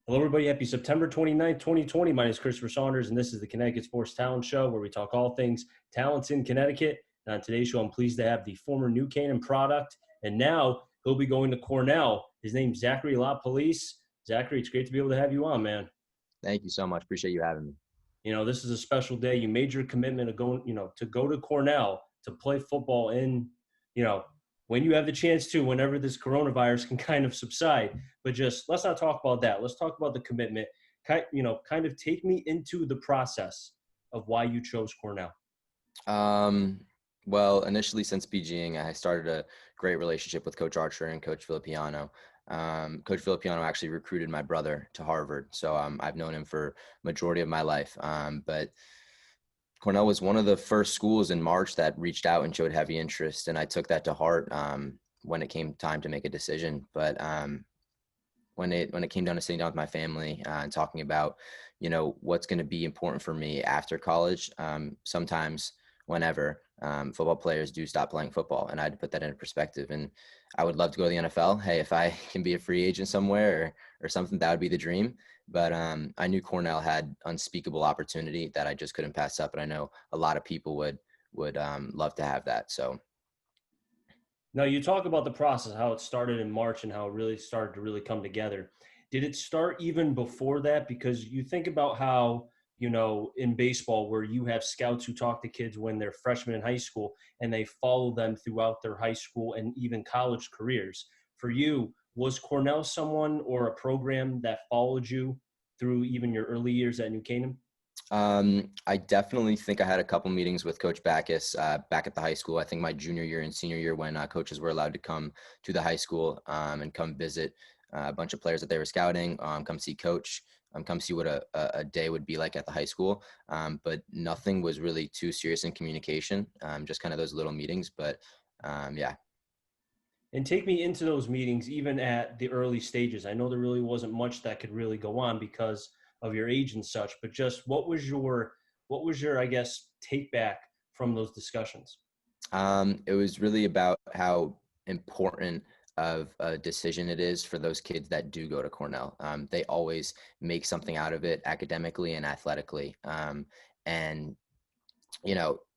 Hello, everybody. Happy September 29th, 2020. My name is Christopher Saunders, and this is the Connecticut Sports Talent Show, where we talk all things talents in Connecticut. And on today's show, I'm pleased to have the former New Canaan product, and now he'll be going to Cornell. His name's Zachary Lapolice. Zachary, it's great to be able to have you on, man. Thank you so much. Appreciate you having me. You know, this is a special day. You made your commitment of going, to go to Cornell to play football in, you know, when you have the chance to, whenever this coronavirus can kind of subside. But just let's not talk about that. Let's talk about the commitment. Kind of take me into the process of why you chose Cornell. Well, initially since PGing, I started a great relationship with Coach Archer and Coach Filippiano. Coach Filippiano actually recruited my brother to Harvard, so I've known him for majority of my life. But Cornell was one of the first schools in March that reached out and showed heavy interest, and I took that to heart when it came time to make a decision. But when it came down to sitting down with my family and talking about, what's going to be important for me after college, sometimes whenever football players do stop playing football, and I had to put that into perspective. And I would love to go to the NFL. Hey, if I can be a free agent somewhere or something, that would be the dream. But I knew Cornell had unspeakable opportunity that I just couldn't pass up, and I know a lot of people would love to have that. So. Now, you talk about the process, how it started in March and how it really started to really come together. Did it start even before that? Because you think about how, in baseball, where you have scouts who talk to kids when they're freshmen in high school and they follow them throughout their high school and even college careers. For you, was Cornell someone or a program that followed you through even your early years at New Canaan? I definitely think I had a couple meetings with Coach Backus back at the high school. I think my junior year and senior year when coaches were allowed to come to the high school and come visit a bunch of players that they were scouting, come see coach, come see what a day would be like at the high school. But nothing was really too serious in communication, just kind of those little meetings. But yeah. And take me into those meetings, even at the early stages. I know there really wasn't much that could really go on because of your age and such, but just what was your, I guess, take back from those discussions? It was really about how important of a decision it is for those kids that do go to Cornell. They always make something out of it academically and athletically. And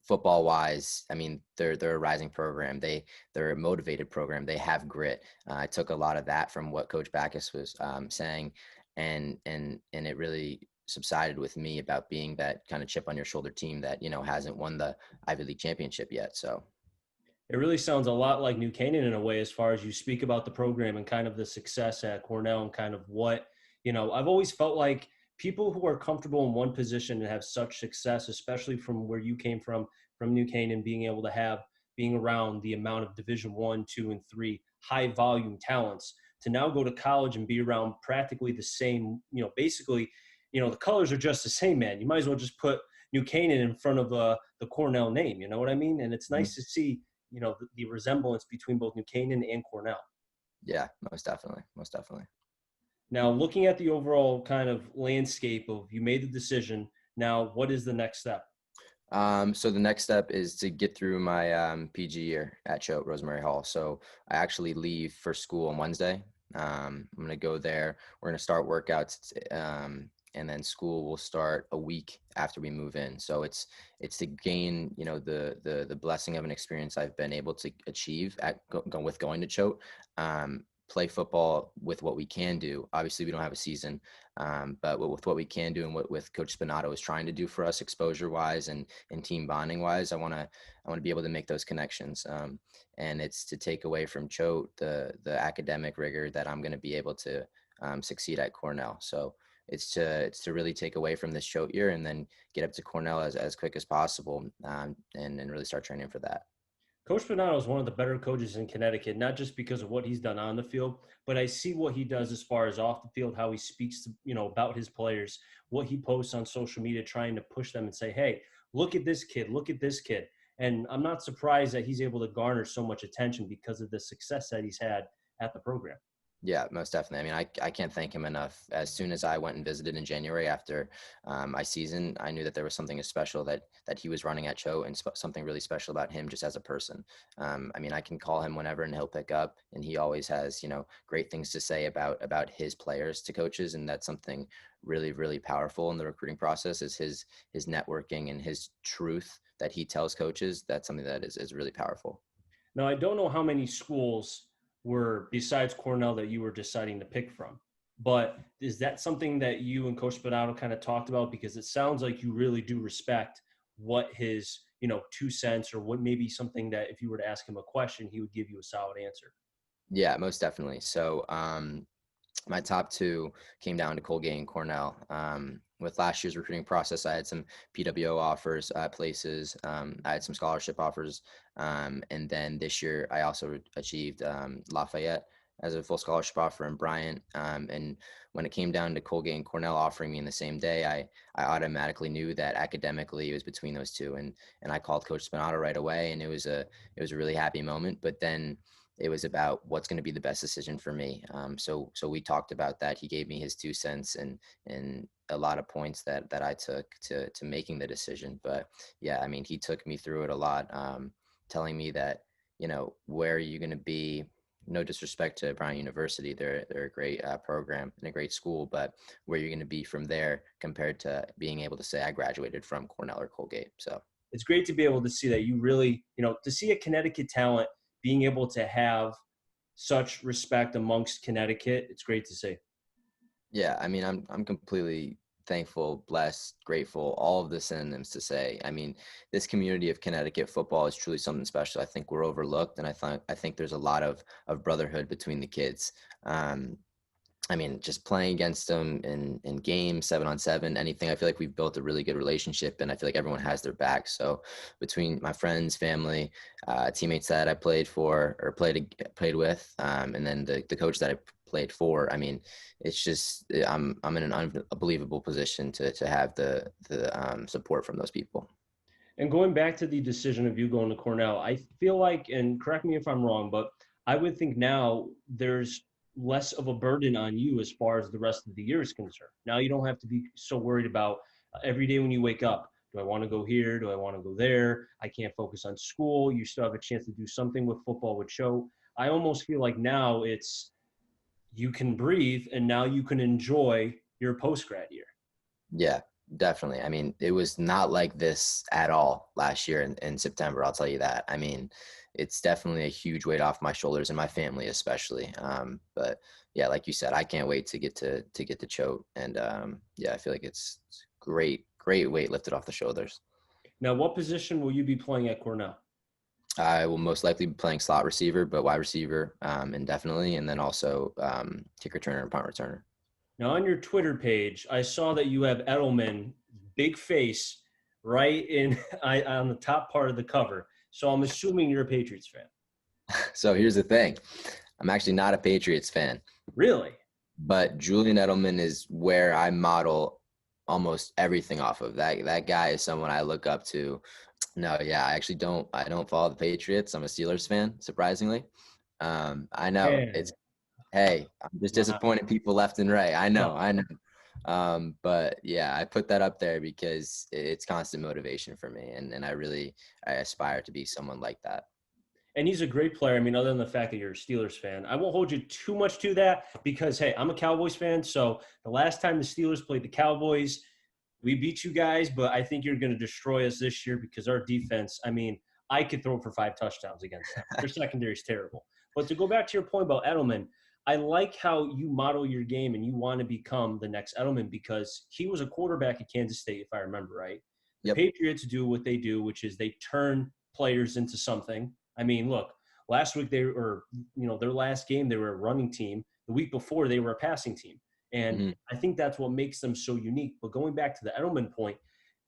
football wise, I mean, they're a rising program. They're a motivated program. They have grit. I took a lot of that from what Coach Backus was saying, and it really subsided with me about being that kind of chip on your shoulder team that hasn't won the Ivy League championship yet. So. It really sounds a lot like New Canaan in a way, as far as you speak about the program and kind of the success at Cornell and kind of what, I've always felt like people who are comfortable in one position and have such success, especially from where you came from New Canaan, being around the amount of Division I, II, and III high volume talents, to now go to college and be around practically the same, basically, the colors are just the same, man. You might as well just put New Canaan in front of the Cornell name, you know what I mean? And it's nice to see the resemblance between both New Canaan and Cornell. Yeah, most definitely. Most definitely. Now, looking at the overall kind of landscape of you made the decision, now what is the next step? So the next step is to get through my PG year at Choate Rosemary Hall. So I actually leave for school on Wednesday. I'm going to go there. We're going to start workouts, and then school will start a week after we move in. So it's to gain, the blessing of an experience I've been able to achieve with going to Choate. Play football with what we can do. Obviously, we don't have a season, but with what we can do and what with Coach Pinato is trying to do for us, exposure-wise and team bonding-wise, I want to be able to make those connections. And it's to take away from Choate the academic rigor that I'm going to be able to succeed at Cornell. So it's to really take away from this Choate year and then get up to Cornell as quick as possible, and really start training for that. Coach Pinato is one of the better coaches in Connecticut, not just because of what he's done on the field, but I see what he does as far as off the field, how he speaks to, about his players, what he posts on social media, trying to push them and say, hey, look at this kid, look at this kid. And I'm not surprised that he's able to garner so much attention because of the success that he's had at the program. Yeah, most definitely. I mean, I can't thank him enough. As soon as I went and visited in January after my season, I knew that there was something special that he was running at Choate, and something really special about him just as a person. I mean, I can call him whenever and he'll pick up, and he always has, great things to say about his players to coaches, and that's something really, really powerful in the recruiting process is his networking and his truth that he tells coaches. That's something that is really powerful. Now, I don't know how many schools were besides Cornell that you were deciding to pick from, but is that something that you and Coach Pinato kind of talked about? Because it sounds like you really do respect what his, 2 cents, or what maybe something that if you were to ask him a question, he would give you a solid answer. Yeah, most definitely. So, my top two came down to Colgate and Cornell. With last year's recruiting process, I had some PWO offers at places. I had some scholarship offers. And then this year, I also achieved Lafayette as a full scholarship offer in Bryant. And when it came down to Colgate and Cornell offering me in the same day, I automatically knew that academically it was between those two. And I called Coach Spinato right away, and it was a really happy moment. But then it was about what's going to be the best decision for me. So we talked about that. He gave me his 2 cents and a lot of points that I took to making the decision. But yeah, I mean, he took me through it a lot, telling me that, where are you going to be? No disrespect to Brown University, they're a great program and a great school, but where you're going to be from there compared to being able to say I graduated from Cornell or Colgate. So It's great to be able to see that you really, to see a Connecticut talent being able to have such respect amongst Connecticut. It's great to see. yeah, I mean, I'm completely thankful, blessed, grateful, all of the synonyms to say. I mean, this community of Connecticut football is truly something special. I think we're overlooked, and I think there's a lot of brotherhood between the kids. Um, I mean, just playing against them in games, 7-on-7, anything. I feel like we've built a really good relationship, and I feel like everyone has their back. So between my friends, family, teammates that I played for or played with, and then the coach that I played for, I mean, it's just I'm in an unbelievable position to have the support from those people. And going back to the decision of you going to Cornell, I feel like, and correct me if I'm wrong, but I would think now there's less of a burden on you as far as the rest of the year is concerned. Now you don't have to be so worried about every day when you wake up. Do I want to go here? Do I want to go there? I can't focus on school. You still have a chance to do something with football with show. I almost feel like now it's you can breathe and now you can enjoy your post grad year. Yeah, definitely. I mean, it was not like this at all last year in September. I'll tell you that. I mean, it's definitely a huge weight off my shoulders and my family especially. But yeah, like you said, I can't wait to get to Choate, and yeah, I feel like it's great weight lifted off the shoulders. Now, what position will you be playing at Cornell? I will most likely be playing slot receiver, but wide receiver indefinitely, and then also kick returner and punt returner. Now, on your Twitter page, I saw that you have Edelman, big face, right in on the top part of the cover. So I'm assuming you're a Patriots fan. So here's the thing. I'm actually not a Patriots fan. Really? But Julian Edelman is where I model almost everything off of. That guy is someone I look up to. No, yeah, I don't follow the Patriots. I'm a Steelers fan, surprisingly. I know it's Man, hey, I'm just wow. disappointing people left and right. I know, No. I know. But yeah, I put that up there because it's constant motivation for me, and I aspire to be someone like that. And he's a great player. I mean, other than the fact that you're a Steelers fan, I won't hold you too much to that because, hey, I'm a Cowboys fan. So the last time the Steelers played the Cowboys, we beat you guys, but I think you're going to destroy us this year because our defense, I mean, I could throw for 5 touchdowns against them. Their secondary is terrible. But to go back to your point about Edelman, I like how you model your game and you want to become the next Edelman because he was a quarterback at Kansas State, if I remember right. The Yep. Patriots do what they do, which is they turn players into something. I mean, look, last week they were, their last game, they were a running team. The week before, they were a passing team. And Hmm. I think that's what makes them so unique. But going back to the Edelman point,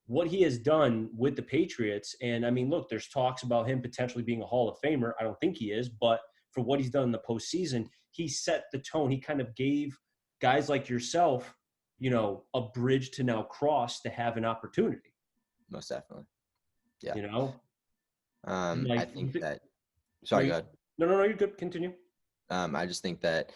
what he has done with the Patriots, and I mean, look, there's talks about him potentially being a Hall of Famer. I don't think he is, but for what he's done in the postseason, he set the tone. He kind of gave guys like yourself, a bridge to now cross to have an opportunity, Most definitely. Yeah. you know? I Like, think that. no, Sorry, go ahead. no, you're good. Continue. I just think that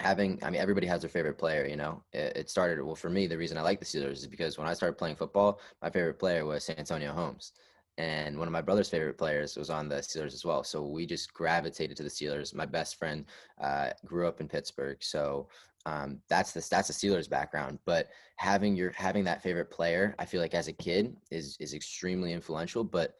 I mean, everybody has their favorite player, you know. It started, well, for me, the reason I like the Steelers is because when I started playing football, my favorite player was Santonio Holmes. And one of my brother's favorite players was on the Steelers as well. So we just gravitated to the Steelers. My best friend grew up in Pittsburgh. So that's the Steelers background. But having that favorite player, I feel like as a kid is extremely influential. But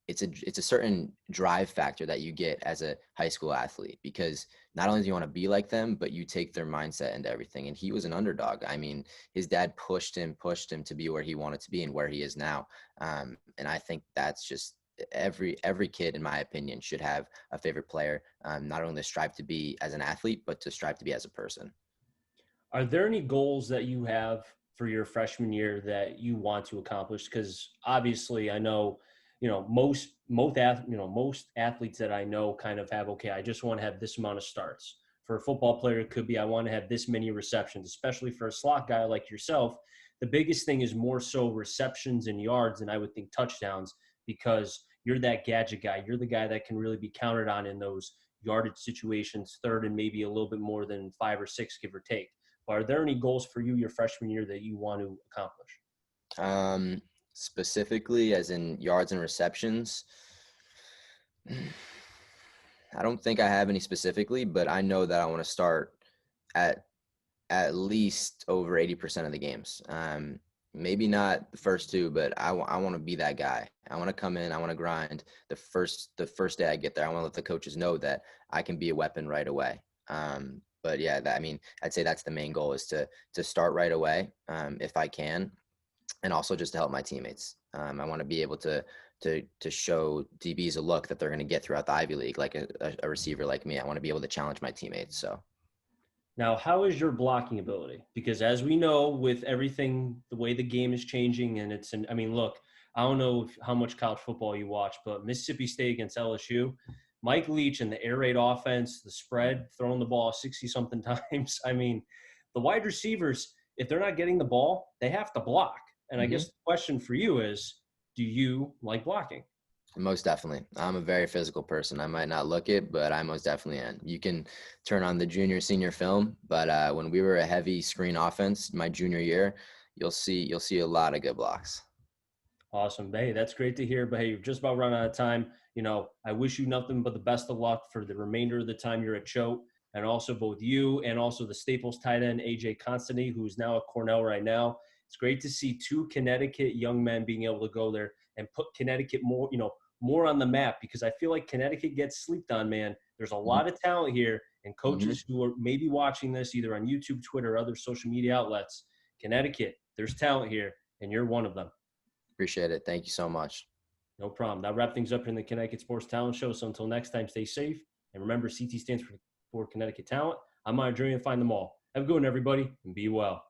it's a certain drive factor that you get as a high school athlete, because not only do you want to be like them, but you take their mindset into everything. And he was an underdog. I mean, his dad pushed him to be where he wanted to be and where he is now. And I think that's just every kid, in my opinion, should have a favorite player, not only to strive to be as an athlete, but to strive to be as a person. Are there any goals that you have for your freshman year that you want to accomplish? Because obviously, I know, most athletes that I know kind of have, okay, I just want to have this amount of starts. For a football player, it could be I want to have this many receptions, especially for a slot guy like yourself. The biggest thing is more so receptions and yards, and I would think touchdowns, because you're that gadget guy. You're the guy that can really be counted on in those yardage situations, third and maybe a little bit more than 5 or 6, give or take. Are there any goals for you your freshman year that you want to accomplish? Um, Specifically, as in yards and receptions, I don't think I have any specifically, but I know that I want to start at at least over 80% of the games. Maybe not the first two, but I want to be that guy. I want to come in. I want to grind the first day I get there. I want to let the coaches know that I can be a weapon right away. But yeah, I mean, I'd say that's the main goal, is to start right away, if I can, and also just to help my teammates. I want to be able to show DBs a look that they're going to get throughout the Ivy League, like a receiver like me. I want to be able to challenge my teammates. So. Now, how is your blocking ability? Because as we know, with everything, the way the game is changing, and I mean, look, I don't know how much college football you watch, but Mississippi State against LSU, Mike Leach and the air raid offense, the spread, throwing the ball 60 something times. I mean, the wide receivers, if they're not getting the ball, they have to block. And I guess the question for you is, do you like blocking? Most definitely. I'm a very physical person. I might not look it, but I most definitely am. You can turn on the junior senior film, but when we were a heavy screen offense my junior year, you'll see a lot of good blocks. Awesome. Hey, that's great to hear. But hey, you're just about run out of time. I wish you nothing but the best of luck for the remainder of the time you're at Choate, and also both you and also the Staples tight end, AJ Constantine, who's now at Cornell right now. It's great to see two Connecticut young men being able to go there and put Connecticut more on the map, because I feel like Connecticut gets slept on, man. There's a Mhm. lot of talent here, and Mhm. coaches who are maybe watching this either on YouTube, Twitter, or other social media outlets. Connecticut, there's talent here, and you're one of them. Appreciate it. Thank you so much. No problem. That wrap things up in the Connecticut Sports Talent Show. So until next time, stay safe. And remember, CT stands for Connecticut Talent. I'm on a journey to find them all. Have a good one, everybody, and be well.